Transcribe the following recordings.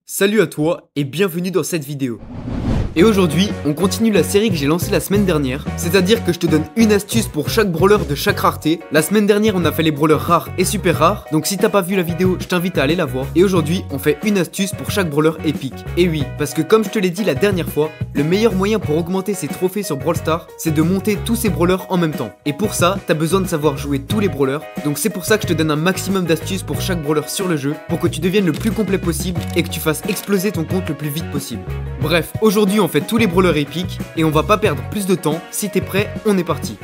Salut à toi et bienvenue dans cette vidéo. Et aujourd'hui, on continue la série que j'ai lancée la semaine dernière, c'est-à-dire que je te donne une astuce pour chaque brawler de chaque rareté. La semaine dernière, on a fait les brawlers rares et super rares, donc si t'as pas vu la vidéo, je t'invite à aller la voir. Et aujourd'hui, on fait une astuce pour chaque brawler épique. Et oui, parce que comme je te l'ai dit la dernière fois, le meilleur moyen pour augmenter ses trophées sur Brawl Stars, c'est de monter tous ces brawlers en même temps. Et pour ça, t'as besoin de savoir jouer tous les brawlers, donc c'est pour ça que je te donne un maximum d'astuces pour chaque brawler sur le jeu, pour que tu deviennes le plus complet possible et que tu fasses exploser ton compte le plus vite possible. Bref, aujourd'hui on fait tous les brawlers épiques et on va pas perdre plus de temps. Si t'es prêt, on est parti.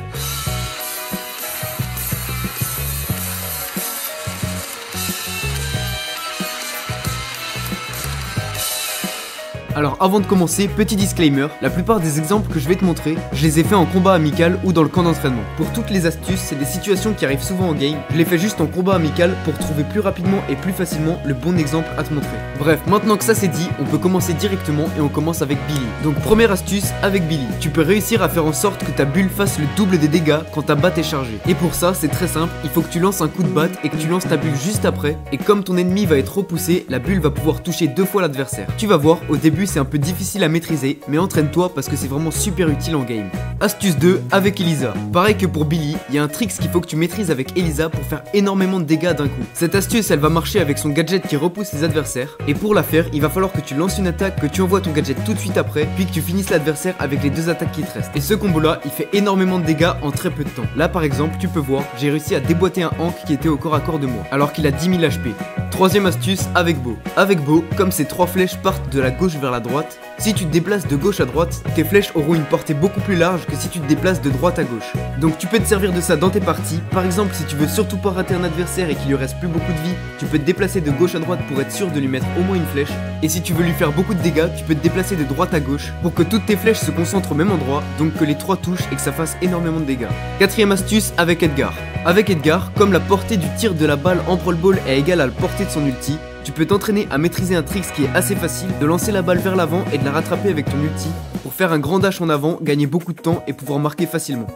Alors avant de commencer, petit disclaimer, la plupart des exemples que je vais te montrer, je les ai fait en combat amical ou dans le camp d'entraînement. Pour toutes les astuces, c'est des situations qui arrivent souvent en game, je les fais juste en combat amical pour trouver plus rapidement et plus facilement le bon exemple à te montrer. Bref, maintenant que ça c'est dit, on peut commencer directement et on commence avec Billy. Donc première astuce avec Billy, tu peux réussir à faire en sorte que ta bulle fasse le double des dégâts quand ta batte est chargée. Et pour ça, c'est très simple, il faut que tu lances un coup de batte et que tu lances ta bulle juste après, et comme ton ennemi va être repoussé, la bulle va pouvoir toucher 2 fois l'adversaire. Tu vas voir, au début c'est un peu difficile à maîtriser, mais entraîne-toi parce que c'est vraiment super utile en game. Astuce 2 avec Elisa. Pareil que pour Billy, il y a un trick qu'il faut que tu maîtrises avec Elisa pour faire énormément de dégâts d'un coup. Cette astuce elle va marcher avec son gadget qui repousse les adversaires, et pour la faire, il va falloir que tu lances une attaque, que tu envoies ton gadget tout de suite après, puis que tu finisses l'adversaire avec les 2 attaques qui te restent. Et ce combo là, il fait énormément de dégâts en très peu de temps. Là par exemple, tu peux voir, j'ai réussi à déboîter un Hank qui était au corps à corps de moi, alors qu'il a 10 000 HP. Troisième astuce avec Bo. Avec Bo, comme ces 3 flèches partent de la gauche vers la droite, si tu te déplaces de gauche à droite, tes flèches auront une portée beaucoup plus large que si tu te déplaces de droite à gauche. Donc tu peux te servir de ça dans tes parties. Par exemple, si tu veux surtout pas rater un adversaire et qu'il lui reste plus beaucoup de vie, tu peux te déplacer de gauche à droite pour être sûr de lui mettre au moins une flèche. Et si tu veux lui faire beaucoup de dégâts, tu peux te déplacer de droite à gauche pour que toutes tes flèches se concentrent au même endroit, donc que les 3 touchent et que ça fasse énormément de dégâts. Quatrième astuce avec Edgar. Avec Edgar, comme la portée du tir de la balle en Brawl Ball est égale à la portée de son ulti, tu peux t'entraîner à maîtriser un trick qui est assez facile, de lancer la balle vers l'avant et de la rattraper avec ton ulti pour faire un grand dash en avant, gagner beaucoup de temps et pouvoir marquer facilement.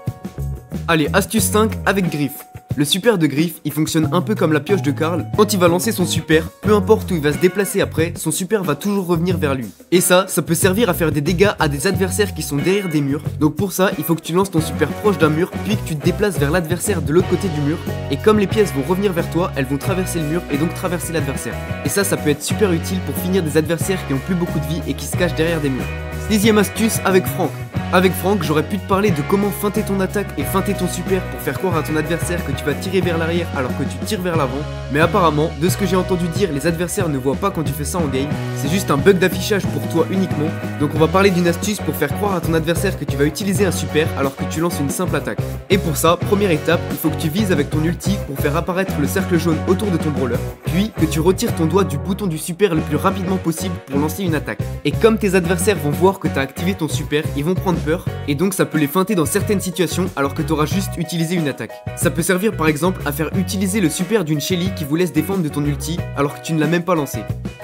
Allez, astuce 5 avec Griff. Le super de Griff, il fonctionne un peu comme la pioche de Karl. Quand il va lancer son super, peu importe où il va se déplacer après, son super va toujours revenir vers lui. Et ça peut servir à faire des dégâts à des adversaires qui sont derrière des murs. Donc pour ça, il faut que tu lances ton super proche d'un mur, puis que tu te déplaces vers l'adversaire de l'autre côté du mur. Et comme les pièces vont revenir vers toi, elles vont traverser le mur et donc traverser l'adversaire. Et ça peut être super utile pour finir des adversaires qui ont plus beaucoup de vie et qui se cachent derrière des murs. Sixième astuce avec Franck. Avec Franck, j'aurais pu te parler de comment feinter ton attaque et feinter ton super pour faire croire à ton adversaire que tu vas tirer vers l'arrière alors que tu tires vers l'avant. Mais apparemment, de ce que j'ai entendu dire, les adversaires ne voient pas quand tu fais ça en game. C'est juste un bug d'affichage pour toi uniquement. Donc on va parler d'une astuce pour faire croire à ton adversaire que tu vas utiliser un super alors que tu lances une simple attaque. Et pour ça, première étape, il faut que tu vises avec ton ulti pour faire apparaître le cercle jaune autour de ton brawler. Puis que tu retires ton doigt du bouton du super le plus rapidement possible pour lancer une attaque. Et comme tes adversaires vont voir que tu as activé ton super, ils vont prendre peur, et donc ça peut les feinter dans certaines situations alors que tu auras juste utilisé une attaque. Ça peut servir par exemple à faire utiliser le super d'une Shelly qui vous laisse défendre de ton ulti alors que tu ne l'as même pas lancé.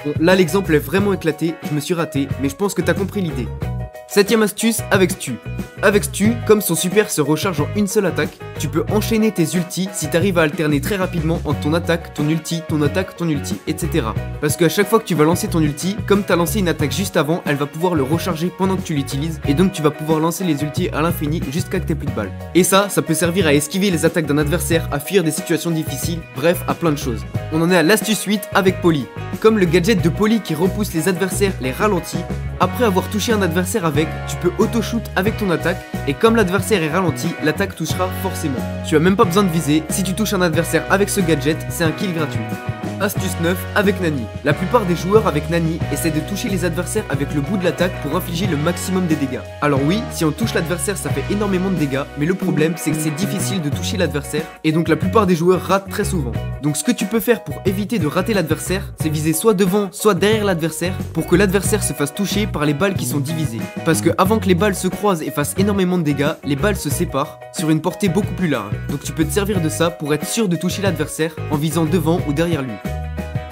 Bon, là l'exemple est vraiment éclaté, je me suis raté, mais je pense que t'as compris l'idée. Septième astuce avec Stu. Avec Stu, comme son super se recharge en une seule attaque, tu peux enchaîner tes ultis si t'arrives à alterner très rapidement entre ton attaque, ton ulti, ton attaque, ton ulti, etc. Parce qu'à chaque fois que tu vas lancer ton ulti, comme t'as lancé une attaque juste avant, elle va pouvoir le recharger pendant que tu l'utilises, et donc tu vas pouvoir lancer les ultis à l'infini jusqu'à que t'aies plus de balles. Et ça peut servir à esquiver les attaques d'un adversaire, à fuir des situations difficiles, bref, à plein de choses. On en est à l'astuce 8 avec Polly. Comme le gadget de Polly qui repousse les adversaires les ralentit, après avoir touché un adversaire avec, tu peux auto-shoot avec ton attaque, et comme l'adversaire est ralenti, l'attaque touchera forcément. Tu as même pas besoin de viser, si tu touches un adversaire avec ce gadget, c'est un kill gratuit. Astuce 9 avec Nani. La plupart des joueurs avec Nani essaient de toucher les adversaires avec le bout de l'attaque pour infliger le maximum des dégâts. Alors oui, si on touche l'adversaire ça fait énormément de dégâts, mais le problème c'est que c'est difficile de toucher l'adversaire, et donc la plupart des joueurs ratent très souvent. Donc ce que tu peux faire pour éviter de rater l'adversaire, c'est viser soit devant, soit derrière l'adversaire, pour que l'adversaire se fasse toucher par les balles qui sont divisées. Parce que avant que les balles se croisent et fassent énormément de dégâts, les balles se séparent sur une portée beaucoup plus large. Donc tu peux te servir de ça pour être sûr de toucher l'adversaire en visant devant ou derrière lui.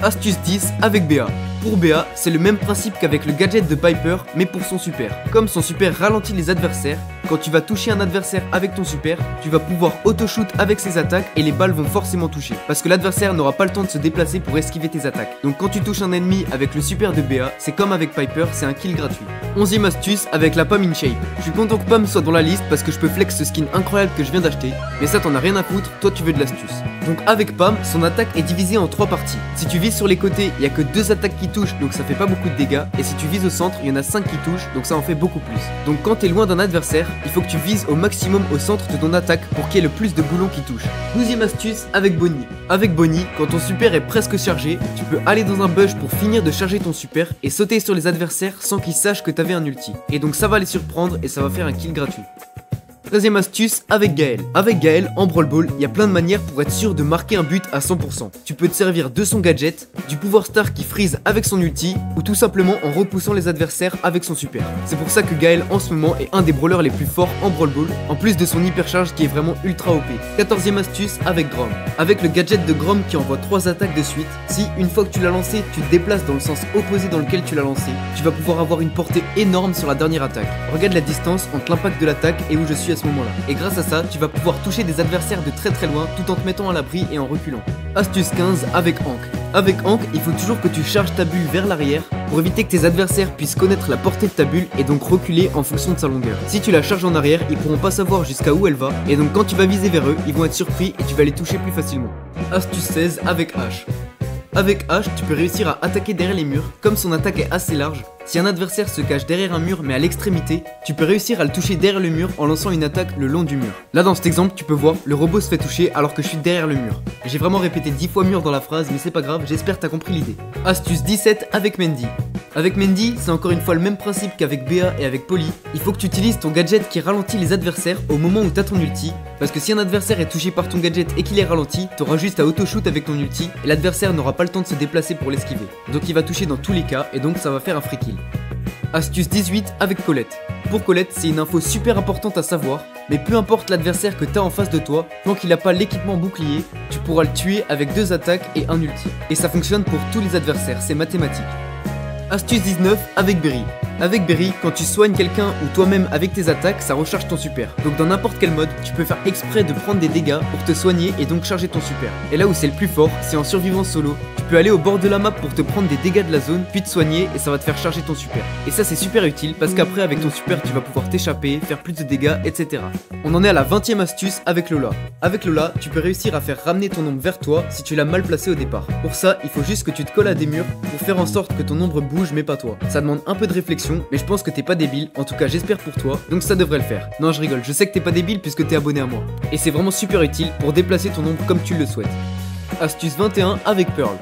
Astuce 10 avec BA. Pour BA, c'est le même principe qu'avec le gadget de Piper, mais pour son super. Comme son super ralentit les adversaires, quand tu vas toucher un adversaire avec ton super, tu vas pouvoir auto-shoot avec ses attaques et les balles vont forcément toucher. Parce que l'adversaire n'aura pas le temps de se déplacer pour esquiver tes attaques. Donc quand tu touches un ennemi avec le super de BA, c'est comme avec Piper, c'est un kill gratuit. 11ème astuce avec la pomme in shape. Je suis content que Pomme soit dans la liste parce que je peux flex ce skin incroyable que je viens d'acheter. Mais ça t'en as rien à foutre, toi tu veux de l'astuce. Donc avec Pomme, son attaque est divisée en 3 parties. Si tu vises sur les côtés, il y a que 2 attaques qui touchent, donc ça fait pas beaucoup de dégâts. Et si tu vises au centre, il y en a 5 qui touchent, donc ça en fait beaucoup plus. Donc quand t'es loin d'un adversaire, il faut que tu vises au maximum au centre de ton attaque pour qu'il y ait le plus de boulons qui touchent. 12ème astuce avec Bonnie. Avec Bonnie, quand ton super est presque chargé, tu peux aller dans un bush pour finir de charger ton super et sauter sur les adversaires sans qu'ils sachent que t'avais un ulti. Et donc ça va les surprendre et ça va faire un kill gratuit. 13ème astuce avec Gaël. Avec Gaël, en Brawl Ball, il y a plein de manières pour être sûr de marquer un but à 100%. Tu peux te servir de son gadget, du pouvoir star qui freeze avec son ulti, ou tout simplement en repoussant les adversaires avec son super. C'est pour ça que Gaël en ce moment est un des brawlers les plus forts en Brawl Ball, en plus de son hypercharge qui est vraiment ultra OP. 14ème astuce avec Grom. Avec le gadget de Grom qui envoie 3 attaques de suite, si une fois que tu l'as lancé, tu te déplaces dans le sens opposé dans lequel tu l'as lancé, tu vas pouvoir avoir une portée énorme sur la dernière attaque. Regarde la distance entre l'impact de l'attaque et où je suis à ce moment-là. Et grâce à ça, tu vas pouvoir toucher des adversaires de très loin tout en te mettant à l'abri et en reculant. Astuce 15 avec Hank. Avec Hank, il faut toujours que tu charges ta bulle vers l'arrière pour éviter que tes adversaires puissent connaître la portée de ta bulle et donc reculer en fonction de sa longueur. Si tu la charges en arrière, ils pourront pas savoir jusqu'à où elle va et donc quand tu vas viser vers eux, ils vont être surpris et tu vas les toucher plus facilement. Astuce 16 avec H. Avec H, tu peux réussir à attaquer derrière les murs, comme son attaque est assez large. Si un adversaire se cache derrière un mur mais à l'extrémité, tu peux réussir à le toucher derrière le mur en lançant une attaque le long du mur. Là dans cet exemple, tu peux voir, le robot se fait toucher alors que je suis derrière le mur. J'ai vraiment répété 10 fois mur dans la phrase, mais c'est pas grave, j'espère que t'as compris l'idée. Astuce 17 avec Mandy. Avec Mandy, c'est encore une fois le même principe qu'avec Béa et avec Polly. Il faut que tu utilises ton gadget qui ralentit les adversaires au moment où t'as ton ulti. Parce que si un adversaire est touché par ton gadget et qu'il est ralenti, t'auras juste à auto-shoot avec ton ulti et l'adversaire n'aura pas le temps de se déplacer pour l'esquiver. Donc il va toucher dans tous les cas et donc ça va faire un free kill. Astuce 18 avec Colette. Pour Colette, c'est une info super importante à savoir, mais peu importe l'adversaire que t'as en face de toi, tant qu'il n'a pas l'équipement bouclier, tu pourras le tuer avec 2 attaques et un ulti. Et ça fonctionne pour tous les adversaires, c'est mathématique. Astuce 19 avec Berry. Avec Berry, quand tu soignes quelqu'un ou toi-même avec tes attaques, ça recharge ton super. Donc dans n'importe quel mode, tu peux faire exprès de prendre des dégâts pour te soigner et donc charger ton super. Et là où c'est le plus fort, c'est en survivant solo. Tu peux aller au bord de la map pour te prendre des dégâts de la zone, puis te soigner et ça va te faire charger ton super. Et ça c'est super utile parce qu'après avec ton super tu vas pouvoir t'échapper, faire plus de dégâts, etc. On en est à la 20ème astuce avec Lola. Avec Lola, tu peux réussir à faire ramener ton ombre vers toi si tu l'as mal placé au départ. Pour ça, il faut juste que tu te colles à des murs pour faire en sorte que ton ombre bouge mais pas toi. Ça demande un peu de réflexion, mais je pense que t'es pas débile, en tout cas j'espère pour toi, donc ça devrait le faire. Non je rigole, je sais que t'es pas débile puisque t'es abonné à moi. Et c'est vraiment super utile pour déplacer ton ombre comme tu le souhaites. Astuce 21 avec Pearl.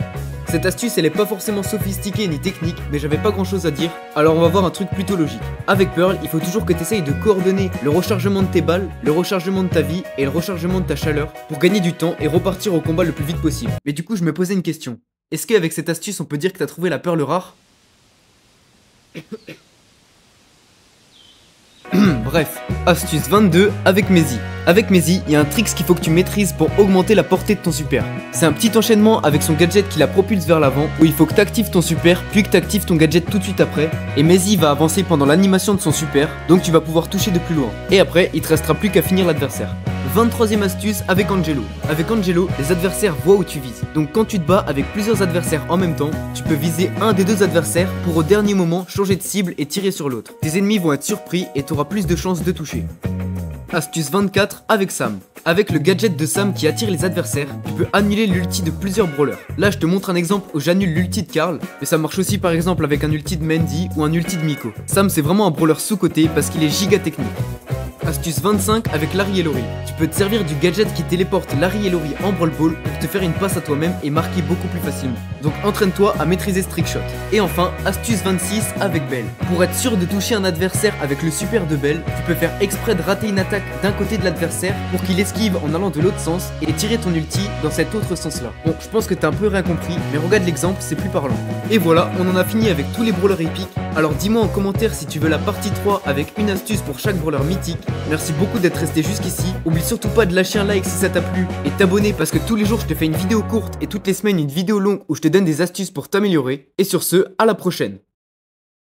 Cette astuce elle est pas forcément sophistiquée ni technique, mais j'avais pas grand chose à dire, alors on va voir un truc plutôt logique. Avec Pearl, il faut toujours que tu essayes de coordonner le rechargement de tes balles, le rechargement de ta vie et le rechargement de ta chaleur pour gagner du temps et repartir au combat le plus vite possible. Mais du coup je me posais une question. Est-ce qu'avec cette astuce on peut dire que t'as trouvé la perle rare? Bref, astuce 22 avec Maisie. Avec Maisie, il y a un trick qu'il faut que tu maîtrises pour augmenter la portée de ton super. C'est un petit enchaînement avec son gadget qui la propulse vers l'avant, où il faut que tu actives ton super, puis que tu actives ton gadget tout de suite après. Et Maisie va avancer pendant l'animation de son super, donc tu vas pouvoir toucher de plus loin. Et après, il te restera plus qu'à finir l'adversaire. 23ème astuce avec Angelo. Avec Angelo, les adversaires voient où tu vises. Donc quand tu te bats avec plusieurs adversaires en même temps, tu peux viser un des 2 adversaires pour au dernier moment changer de cible et tirer sur l'autre. Tes ennemis vont être surpris et tu auras plus de chances de toucher. Astuce 24 avec Sam. Avec le gadget de Sam qui attire les adversaires, tu peux annuler l'ulti de plusieurs brawlers. Là je te montre un exemple où j'annule l'ulti de Karl, mais ça marche aussi par exemple avec un ulti de Mandy ou un ulti de Miko. Sam c'est vraiment un brawler sous-coté parce qu'il est giga technique. Astuce 25 avec Larry et Lori. Tu peux te servir du gadget qui téléporte Larry et Lori en Brawl Ball pour te faire une passe à toi-même et marquer beaucoup plus facilement. Donc entraîne-toi à maîtriser ce trickshot. Et enfin, astuce 26 avec Belle. Pour être sûr de toucher un adversaire avec le super de Belle, tu peux faire exprès de rater une attaque d'un côté de l'adversaire pour qu'il esquive en allant de l'autre sens et tirer ton ulti dans cet autre sens-là. Bon, je pense que t'as un peu rien compris, mais regarde l'exemple, c'est plus parlant. Et voilà, on en a fini avec tous les brawlers épiques. Alors dis-moi en commentaire si tu veux la partie 3 avec une astuce pour chaque brawler mythique. Merci beaucoup d'être resté jusqu'ici. Oublie surtout pas de lâcher un like si ça t'a plu et t'abonner parce que tous les jours je te fais une vidéo courte et toutes les semaines une vidéo longue où je te donne des astuces pour t'améliorer. Et sur ce, à la prochaine.